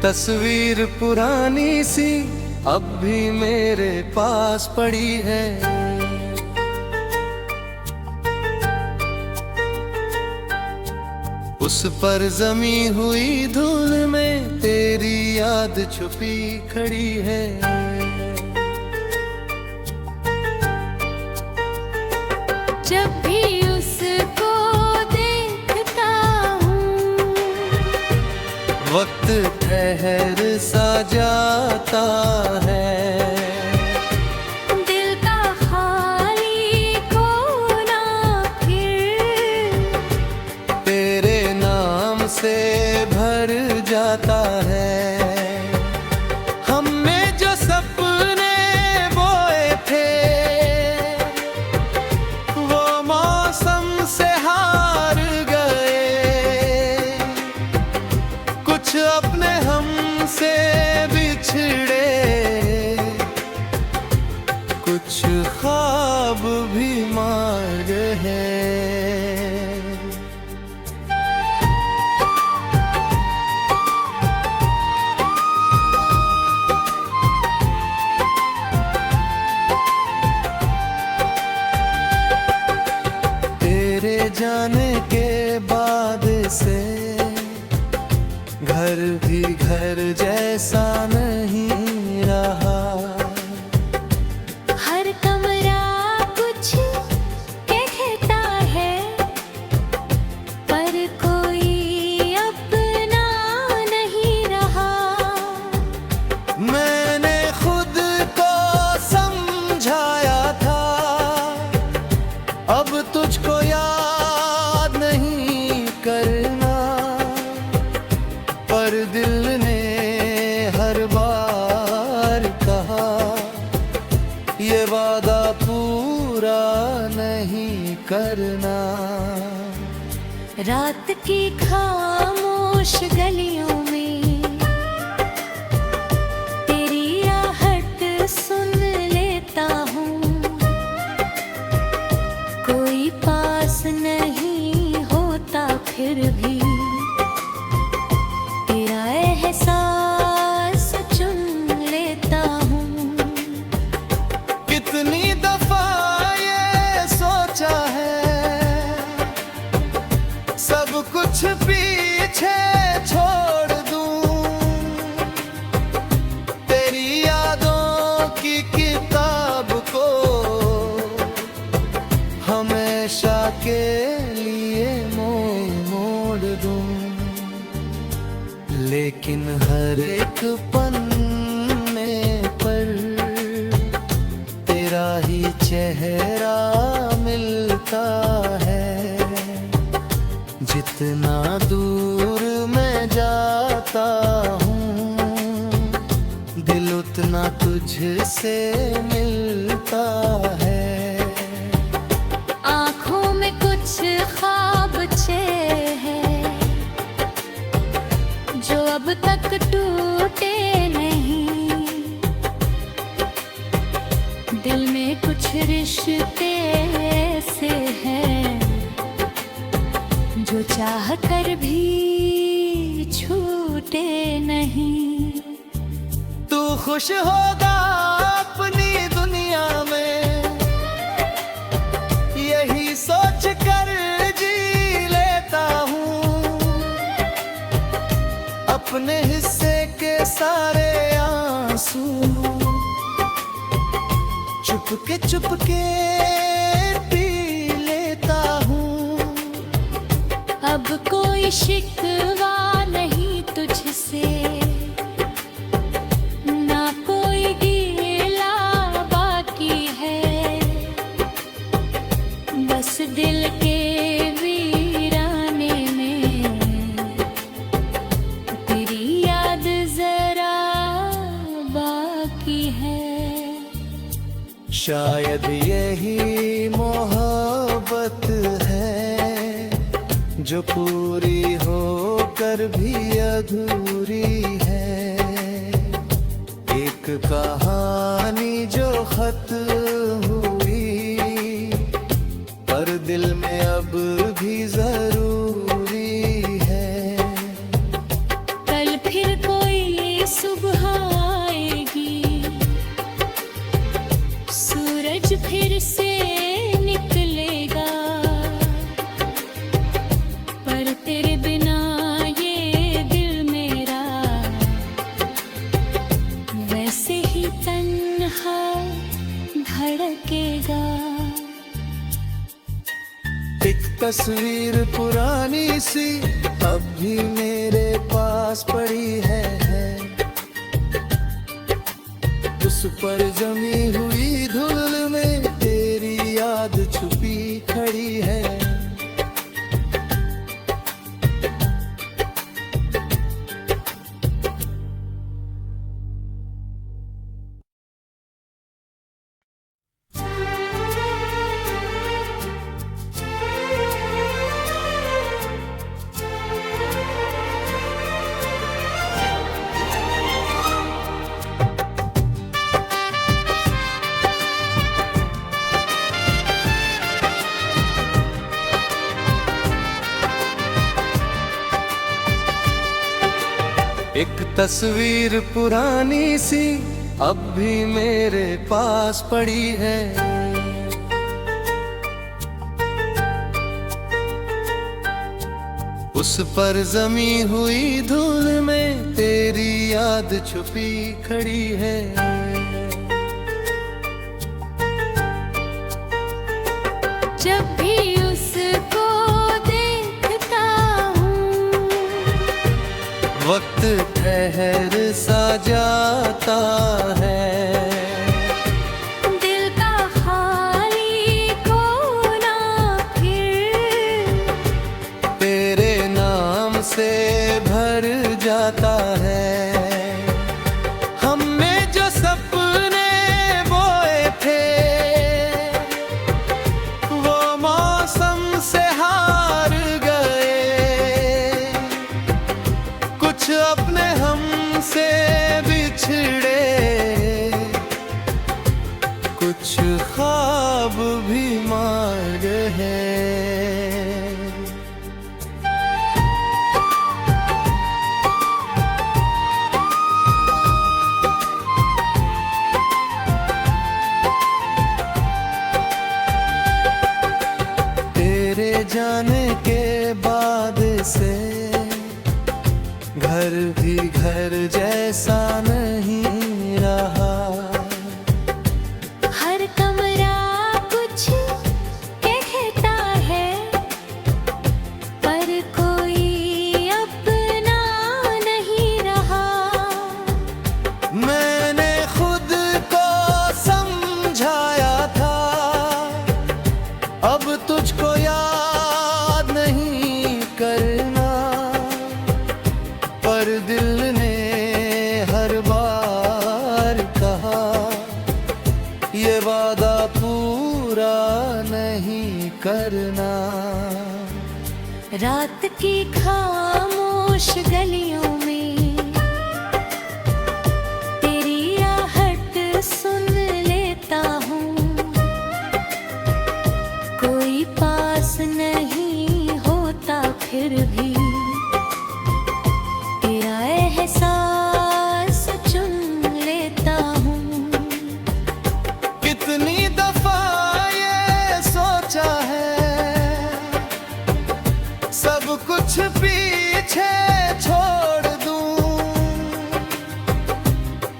तस्वीर पुरानी सी अब भी मेरे पास पड़ी है। उस पर जमी हुई धूल में तेरी याद छुपी खड़ी है। जब भी उसको देखता हूँ वक्त ठहर सा जाता है। दिल का खाली कोना फिर तेरे नाम से भर जाता है। हमने जो सपने बोए थे वो मौसम से हार गए। कुछ अपने हमसे बिछड़े, कुछ ख्वाब भी मार गए। तेरे जाने के बाद से घर भी घर जैसा नहीं रहा। हर कमरा कुछ कहता है पर कोई अपना नहीं रहा। मैंने खुद को समझाया था अब तुझको याद नहीं करना, पर दिल ने हर बार कहा ये वादा पूरा नहीं करना। रात की खामोश गलियों में तेरी आहट सुन लेता हूँ। कोई पास नहीं होता फिर भी तेरा एहसास चुन लेता हूँ। कितनी दफा ये सोचा है सब कुछ पीछे छोड़ दूं। तेरी यादों की किताब को हमेशा के लिए मोड़ दूं। लेकिन हर एक पन्ने पर तेरा ही चेहरा मिलता है। जितना दूर मैं जाता हूँ दिल उतना तुझसे मिलता है। आँखों में कुछ ख्वाब छे हैं जो अब तक टूटे नहीं। दिल में कुछ रिश्ते ऐसे हैं जो चाह कर भी छूटे नहीं। तू खुश होगा अपनी दुनिया में यही सोच कर जी लेता हूँ। अपने हिस्से के सारे आंसू चुपके चुपके पी लेता हूँ। अब कोई शिकवा नहीं तुझसे, ना कोई गिला बाकी है। बस दिल के वीराने में तेरी याद जरा बाकी है। शायद यही मोहब्बत है जो पूरी होकर भी अधूरी है। एक कहानी जो खत्म हुई पर दिल में अब भी जरूरी है। कल फिर कोई सूरज फिर से निकलेगा, पर तेरे बिना ये दिल मेरा वैसे ही तन्हा धड़केगा। एक तस्वीर पुरानी सी अब भी मेरे पास पड़ी है, उस पर जमी हुई धूल में तेरी याद छुपी खड़ी है। एक तस्वीर पुरानी सी अब भी मेरे पास पड़ी है, उस पर जमी हुई धूल में तेरी याद छुपी खड़ी है। जब भी उसको देखता हूँ, वक्त ठहर सा जाता है, दिल का खाली कोना फिर तेरे नाम से भर जाता है। हमने जो सपने बोए थे वो मौसम से हार गए, कुछ अपने हमसे बिछड़े, कुछ ख्वाब भी मार गए। तेरे जाने के बाद से घर भी घर जैसा नहीं रहा, हर कमरा कुछ कहता है, पर कोई अपना नहीं रहा। मैंने खुद को समझाया था अब तुझको याद नहीं करना, पर दिल ने हर बार कहा ये वादा पूरा नहीं करना। रात की खामोश गलियों में तेरी आहट सुन लेता हूँ, कोई पास नहीं होता फिर भी तेरा एहसास चुन लेता हूँ। कितनी दफा ये सोचा है सब कुछ पीछे छोड़ दूं,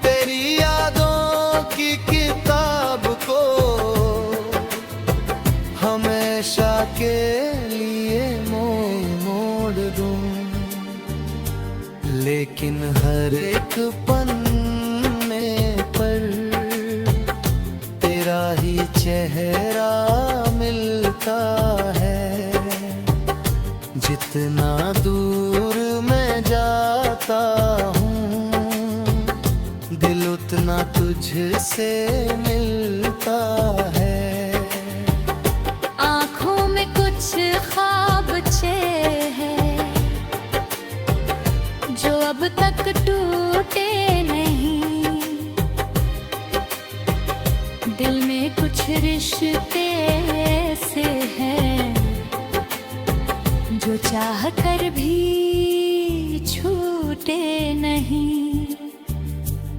तेरी यादों की किताब को हमेशा के लिए मोड़ दूं, लेकिन हर एक पन्ने पर तेरा ही चेहरा मिलता है। जितना दूर मैं जाता हूँ दिल उतना तुझसे मिलता है। आँखों में कुछ ख्वाब छे हैं जो अब तक टूटे नहीं, दिल में कुछ रिश्ते ऐसे हैं जो चाह कर भी छूटे नहीं।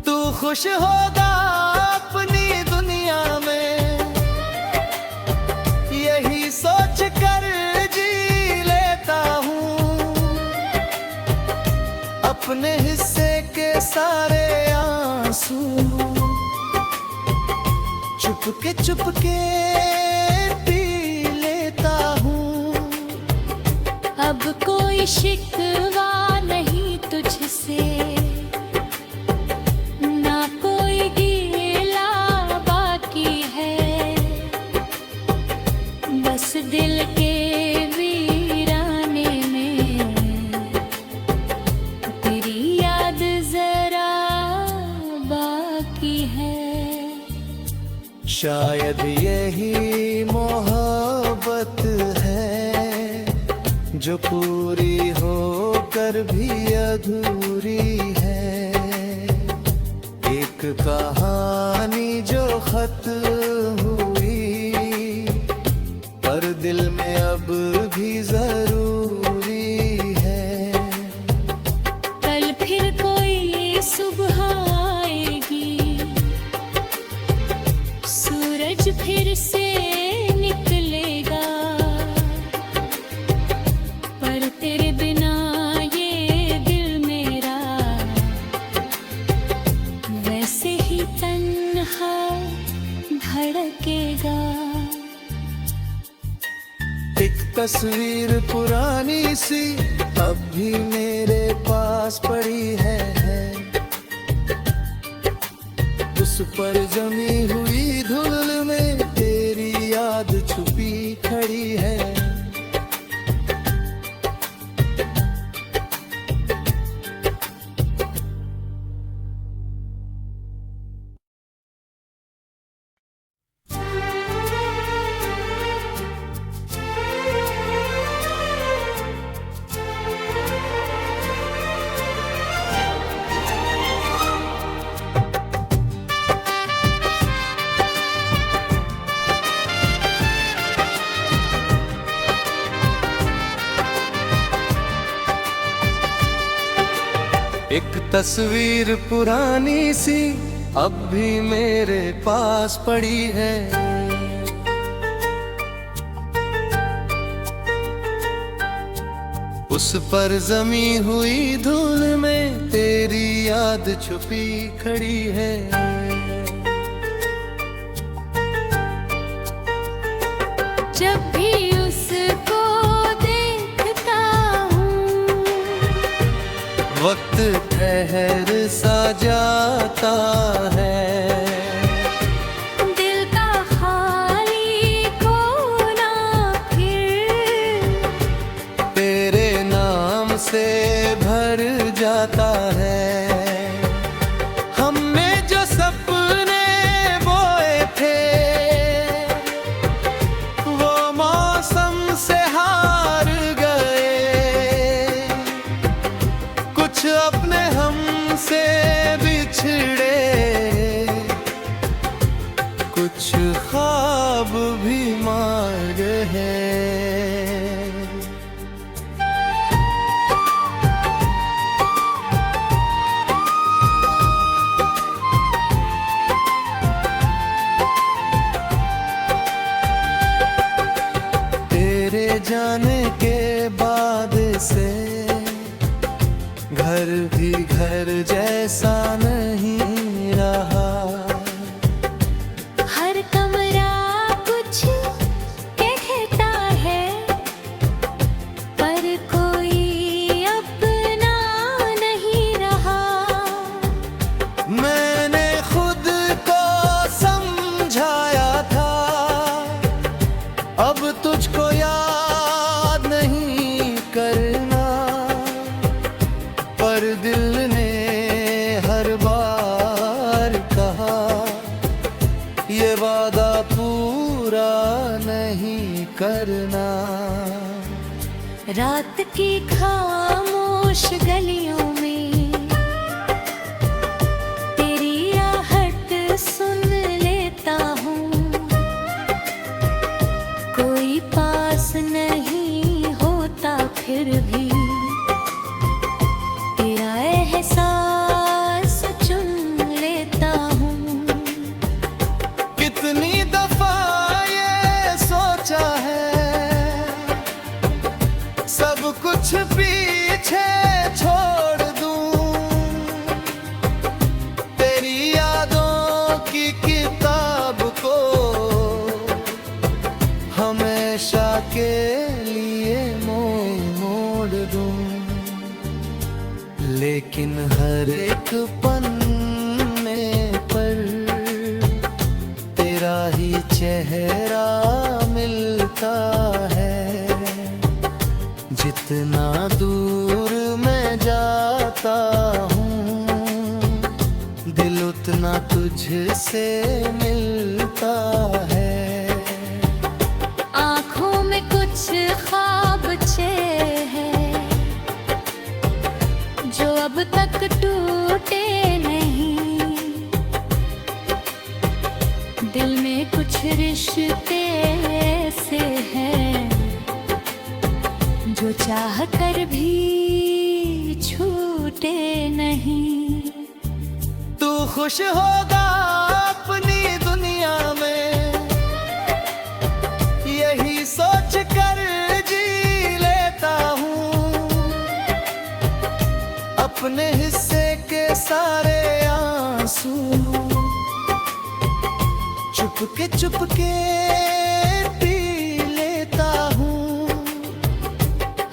तू खुश होगा अपनी दुनिया में चुपके पी लेता हूँ। अब कोई शिकवा नहीं तुझसे, ना कोई गिला बाकी है। बस दिल के वीराने में तेरी याद जरा बाकी है। शायद यही मोहब्बत है जो पूरी होकर भी अधूरी है। एक कहानी जो खत्म हुई पर दिल में अब भी जरूरी है। कल फिर कोई सुबह आएगी, सूरज फिर से निकलेगा, पर तेरे बिना ये दिल मेरा वैसे ही तन्हा धड़केगा। एक तस्वीर पुरानी सी अब भी मेरे पास पड़ी है। उस पर जमी हुई धूल में तेरी याद छुपी खड़ी है। एक तस्वीर पुरानी सी अब भी मेरे पास पड़ी है। उस पर जमी हुई धूल में तेरी याद छुपी खड़ी है। जब भी उसको देखता हूँ, वक्त ठहर सा जाता है। दिल का खाली कोना फिर तेरे नाम से भर जाता है। हमने जो सपने बोए थे वो मौसम से हार गए। कुछ अपने हमसे बिछड़े, कुछ ख्वाब भी मार गए। तेरे जाने के बाद से घर भी घर जैसा नहीं रहा। हर कमरा कुछ कहता है, पर कोई अपना नहीं रहा। मैंने खुद को समझाया था अब तुझको याद नहीं करना, पर दिल ने हर बार कहा ये वादा पूरा नहीं करना। रात की खामोश गलियों में तेरी आहट सुन लेता हूँ। कोई पास नहीं होता फिर भी तेरा एहसास चुन लेता हूँ। कितनी दफा ये सोचा है सब कुछ पीछे छोड़ दूं, तेरी यादों की किताब को हमेशा के लिए मोड़ दूं, लेकिन हर एक पन्ने पर तेरा ही चेहरा मिलता है। जितना दूर मैं जाता हूँ, दिल उतना तुझसे मिलता है। आँखों में कुछ ख्वाब छे हैं जो अब तक टूटे नहीं। दिल में कुछ रिश्ते ऐसे हैं जो चाह कर भी छूटे नहीं। तू खुश होगा अपनी दुनिया में, यही सोच कर जी लेता हूँ। अपने हिस्से के सारे आंसू चुपके पी लेता हूँ।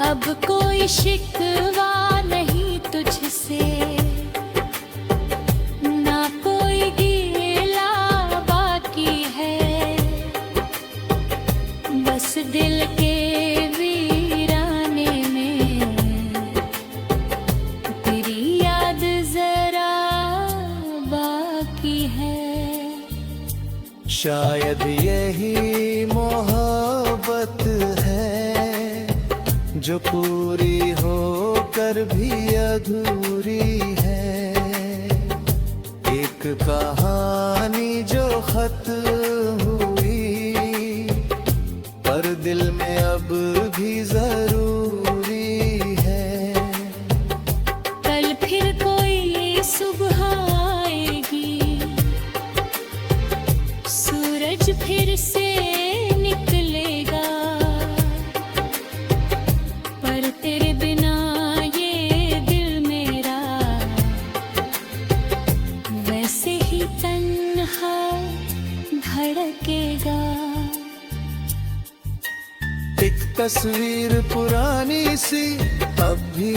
अब कोई शिकवा नहीं तुझसे, ना कोई गिला बाकी है। बस दिल के वीराने में तेरी याद जरा बाकी है। शायद यही मोहब्बत है जो पूरी होकर भी अधूरी है। एक कहानी जो खत्म हुई, पर दिल में अब भी जरूरी है। कल फिर कोई सुबह आएगी, सूरज फिर से निकलेगा। पर तेरे बिना ये दिल मेरा वैसे ही तन्हा धड़केगा। एक तस्वीर पुरानी सी अब भी